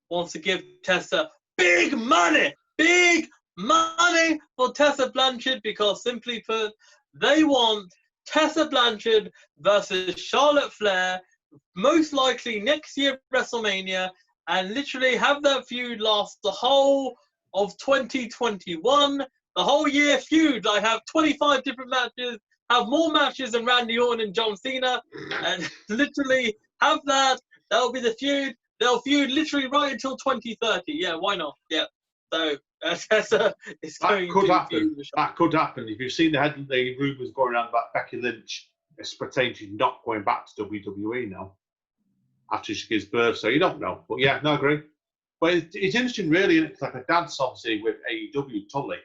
wants to give Tessa big money for Tessa Blanchard, because simply put, they want Tessa Blanchard versus Charlotte Flair, most likely next year at WrestleMania, and literally have that feud last the whole of 2021, the whole year feud. I have 25 different matches, have more matches than Randy Orton and John Cena, and literally have that. That'll be the feud. They'll feud literally right until 2030. Yeah, why not? Yeah. So Tessa is going that could to happen. feud. That could happen. If you've seen the rumours going around about Becky Lynch, it's potentially not going back to WWE now after she gives birth. So you don't know. But yeah, no, I agree. But it's interesting, really. It's like a dance, obviously, with AEW Tully,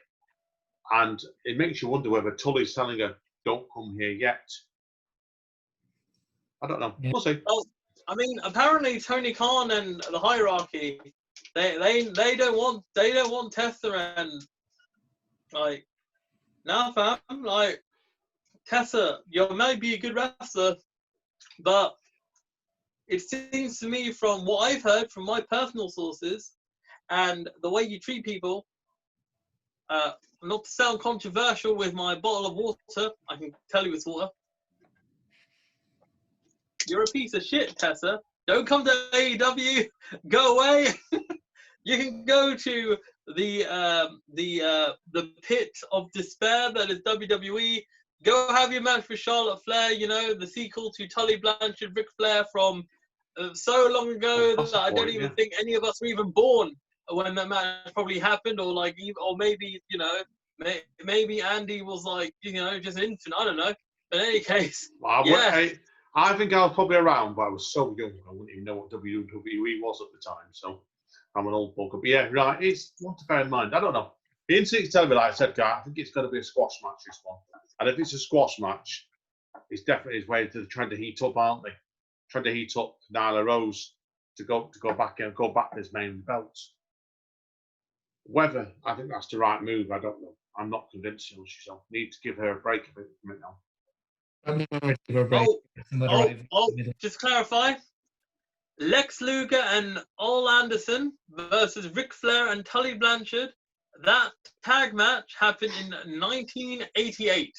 and it makes you wonder whether Tully's telling her, "Don't come here yet." I don't know. Yeah. We'll see. Well, I mean, apparently Tony Khan and the hierarchy, they don't want Tessa, and like, now fam, like, Tessa, you may be a good wrestler, but it seems to me from what I've heard from my personal sources and the way you treat people, not to sound controversial with my bottle of water, I can tell you it's water. You're a piece of shit, Tessa. Don't come to AEW. Go away. You can go to the pit of despair that is WWE. Go have your match with Charlotte Flair. You know, the sequel to Tully Blanchard, Ric Flair from so long ago that I don't even think any of us were even born when that match probably happened, or like, or maybe, you know, maybe Andy was like, you know, just an infant. I don't know. But in any case, I think I was probably around, but I was so young I wouldn't even know what WWE was at the time. So I'm an old bugger. But yeah, right, it's one to bear in mind. I don't know. The instincts tell me, like I said, Guy, I think it's going to be a squash match, this one. And if it's a squash match, it's definitely his way to trying to heat up, aren't they? Trying to heat up Nyla Rose to go back and go back to his main belts. Whether I think that's the right move, I don't know. I'm not convinced. She'll need to give her a break a bit from it now. Just clarify. Lex Luger and Ole Anderson versus Ric Flair and Tully Blanchard. That tag match happened in 1988.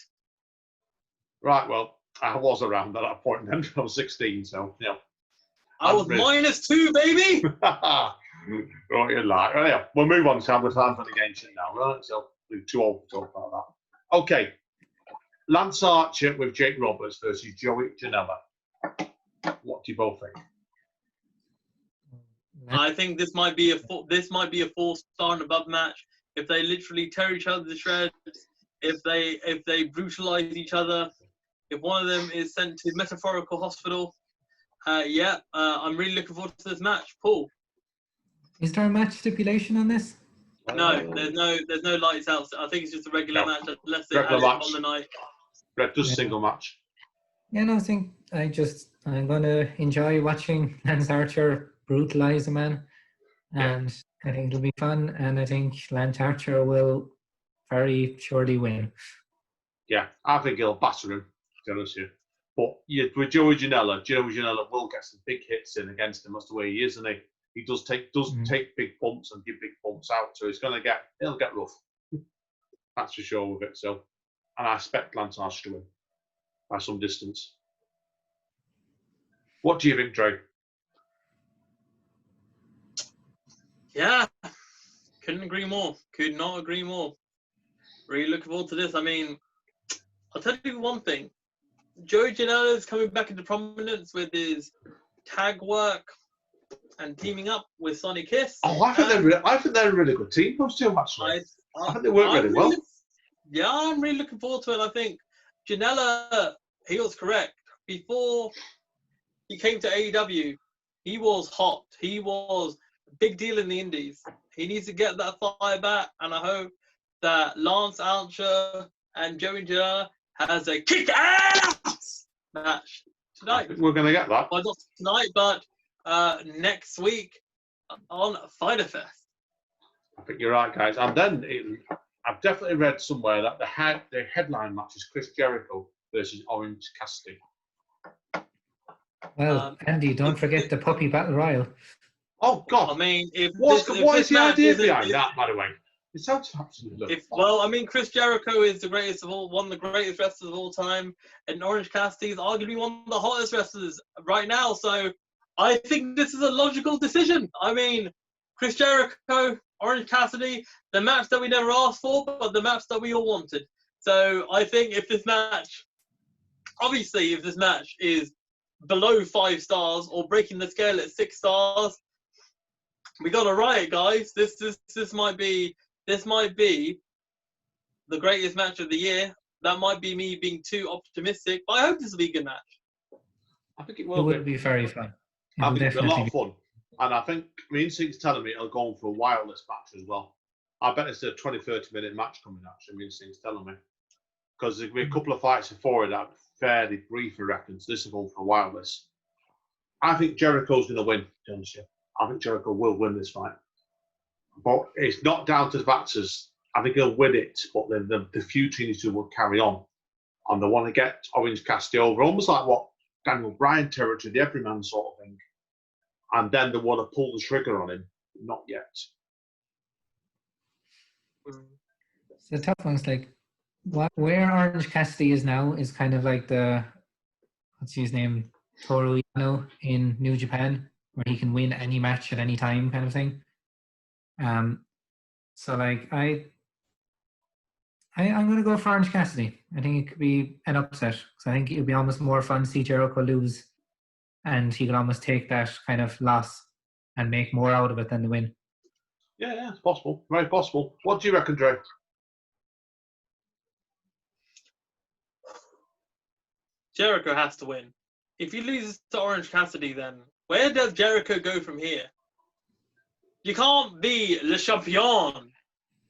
Right, well, I was around at that point then. I was 16, so, yeah. I was -2, baby! Right, you're like. Right, yeah. We'll move on to time for the game shit now, right? So, we're too old to talk about that. Okay. Lance Archer with Jake Roberts versus Joey Jenever. What do you both think? I think this might be a 4-star and above match. If they literally tear each other to shreds, if they brutalize each other, if one of them is sent to metaphorical hospital, I'm really looking forward to this match. Paul, is there a match stipulation on this? No, there's no lights out. I think it's just a regular match unless they add it on the night. Just single match. Yeah, no, I think I'm going to enjoy watching Lance Archer brutalize a man, and I think it'll be fun, and I think Lance Archer will very surely win. Yeah, I think he'll batter him, to be honest with you. But yeah, with Joey Janela will get some big hits in against him. That's the way he is, isn't he? He does take big bumps and give big bumps out, so he'll get rough. That's for sure with it. So, and I expect Lance Archer to win by some distance. What do you think, Dre? Yeah, couldn't agree more. Could not agree more. Really looking forward to this. I mean, I'll tell you one thing. Joey Janela is coming back into prominence with his tag work and teaming up with Sonny Kiss. Oh, I think they're a really good team. Those two actually. I think they work really well. Yeah, I'm really looking forward to it. I think Janela, he was correct. Before he came to AEW, he was hot. He was a big deal in the indies. He needs to get that fire back, and I hope that Lance Archer and Joey Janela has a kick-ass match tonight. I think we're going to get that. Well, not tonight, but next week on Fyter Fest. I think you're right, guys. And then I've definitely read somewhere that the headline match is Chris Jericho versus Orange Cassidy. Well, Andy, don't forget the Puppy Battle Royal. Oh, God. I mean, what is the idea behind that, by the way? It sounds absolutely. Chris Jericho is the greatest of all, one of the greatest wrestlers of all time, and Orange Cassidy is arguably one of the hottest wrestlers right now. So I think this is a logical decision. I mean, Chris Jericho, Orange Cassidy, the match that we never asked for, but the match that we all wanted. So I think if this match is below 5 stars or breaking the scale at 6 stars, we got a riot, guys. This might be the greatest match of the year. That might be me being too optimistic, but I hope this will be a good match. I think it It will would be very fun. I think it'll be a lot Definitely of fun. And I think my instinct's telling me it'll go on for a while, this match as well. I bet it's a 20-30 minute match coming up, so my instinct's telling me. Because there'll be a couple of fights before it that fairly brief, I reckon. So this will go on for a while, this. I think Jericho's going to win, to be honest with you. I think Jericho will win this fight. But it's not down to the factors. I think he'll win it, but then the few teams who will carry on. And they want to get Orange Cassidy over, almost like what Daniel Bryan territory, the everyman sort of thing. And then they want to pull the trigger on him. Not yet. It's a tough one. It's like where Orange Cassidy is now is kind of like the, what's his name, Toru Yano in New Japan, where he can win any match at any time, kind of thing. So like I'm going to go for Orange Cassidy. I think it could be an upset, because I think it would be almost more fun to see Jericho lose, and he could almost take that kind of loss and make more out of it than the win. Yeah, it's possible. Very possible. What do you reckon, Dre? Jericho has to win. If he loses to Orange Cassidy, then where does Jericho go from here? You can't be Le Champion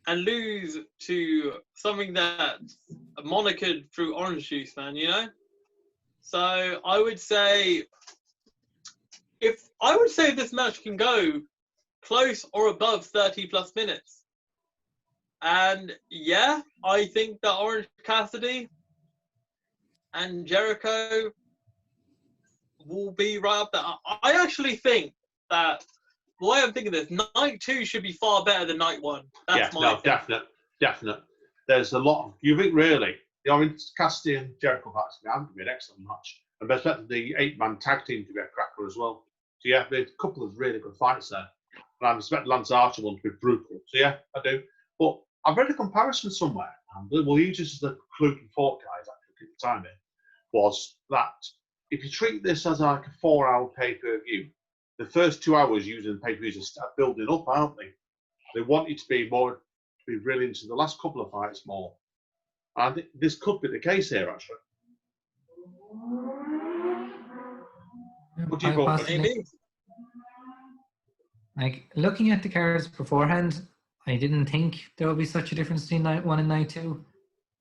and lose to something that's monikered through orange juice, man, you know? So I would say if this match can go close or above 30 plus minutes. And yeah, I think that Orange Cassidy and Jericho will be right up there. I actually think that the way I'm thinking this, night 2 should be far better than night 1. That's my opinion. Definite. There's a lot of, you think really, the Orange Cassidy and Jericho match going to be an excellent match. And I expect the 8-man tag team to be a cracker as well. So yeah, there's a couple of really good fights there. And I expect Lance Archer one to be brutal. So yeah, I do. But I've read a comparison somewhere, and we'll use this as the concluding thought, guys, actually, keep the time in, was that if you treat this as like a 4-hour pay-per-view, the first 2 hours using the pay-per-views are building up, aren't they? They want it to be more, to be really into the last couple of fights more. And I think this could be the case here, actually. What do you vote for? Like, looking at the cards beforehand, I didn't think there would be such a difference between night 1 and night 2.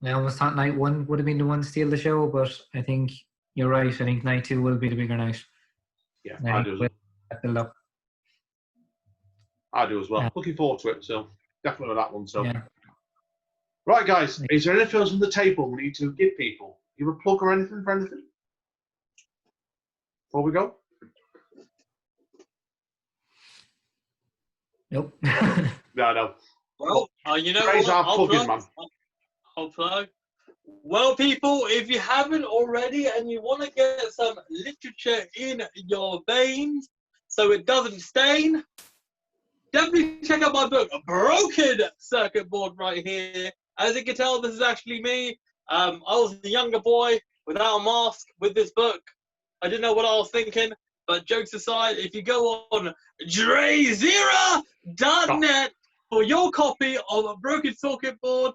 I almost thought night 1 would have been the one to steal the show, but I think you're right. I think night 2 will be the bigger night. Yeah, I do as well. I do as well. Looking forward to it, so definitely that one. So, yeah. Right, guys, is there anything else on the table we need to give people? You have a plug or anything for anything before we go? Nope. No. Well, you know what? I'll plug. Well, people, if you haven't already and you want to get some literature in your veins so it doesn't stain, definitely check out my book, Broken Circuit Board, right here. As you can tell, this is actually me. I was a younger boy without a mask with this book. I didn't know what I was thinking, but jokes aside, if you go on DrayZera.net for your copy of a Broken Circuit Board,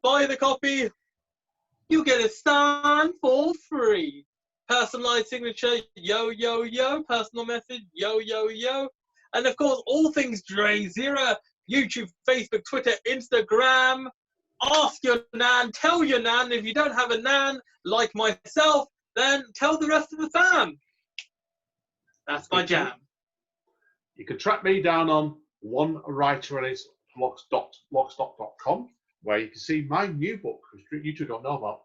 buy the copy, you get it signed for free. Personalized signature, yo, yo, yo. Personal message, yo, yo, yo. And of course, all things DrayZera, YouTube, Facebook, Twitter, Instagram. Ask your nan, tell your nan. If you don't have a nan like myself, then tell the rest of the fam. That's my jam. You can track me down on One Writer and his blogspot.com, where you can see my new book, which you two don't know about,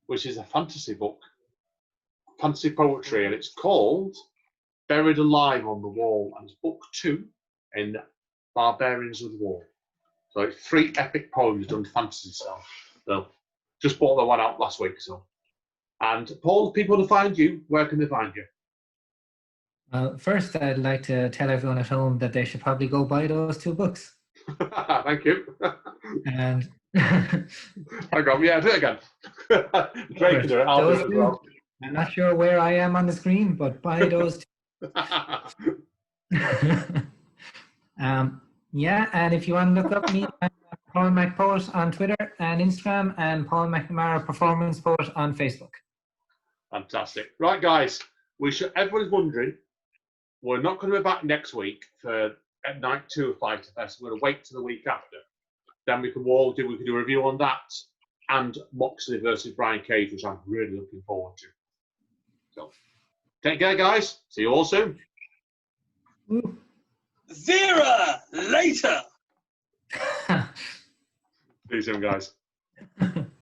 which is a fantasy book, fantasy poetry, and it's called Buried Alive on the Wall, and it's book 2 in Barbarians of the Wall. So it's 3 epic poems done fantasy style. So just bought the one out last week. So, and Paul, people to find you, where can they find you? Well, first, I'd like to tell everyone at home that they should probably go buy those 2 books. Thank you. And Hang on, yeah, do it again. Drake can do it. I'll do it as well. I'm not sure where I am on the screen, but buy those 2. Yeah, and if you want to look up me, I'm Paul McPoet on Twitter and Instagram, and Paul McNamara Performance Poet on Facebook. Fantastic. Right, guys, everyone's wondering, we're not going to be back next week for at night 2 of Fyter Fest. We're going to wait till the week after. Then we can do a review on that and Moxley versus Brian Cage, which I'm really looking forward to. So, take care, guys. See you all soon. Zera later. See you soon, guys.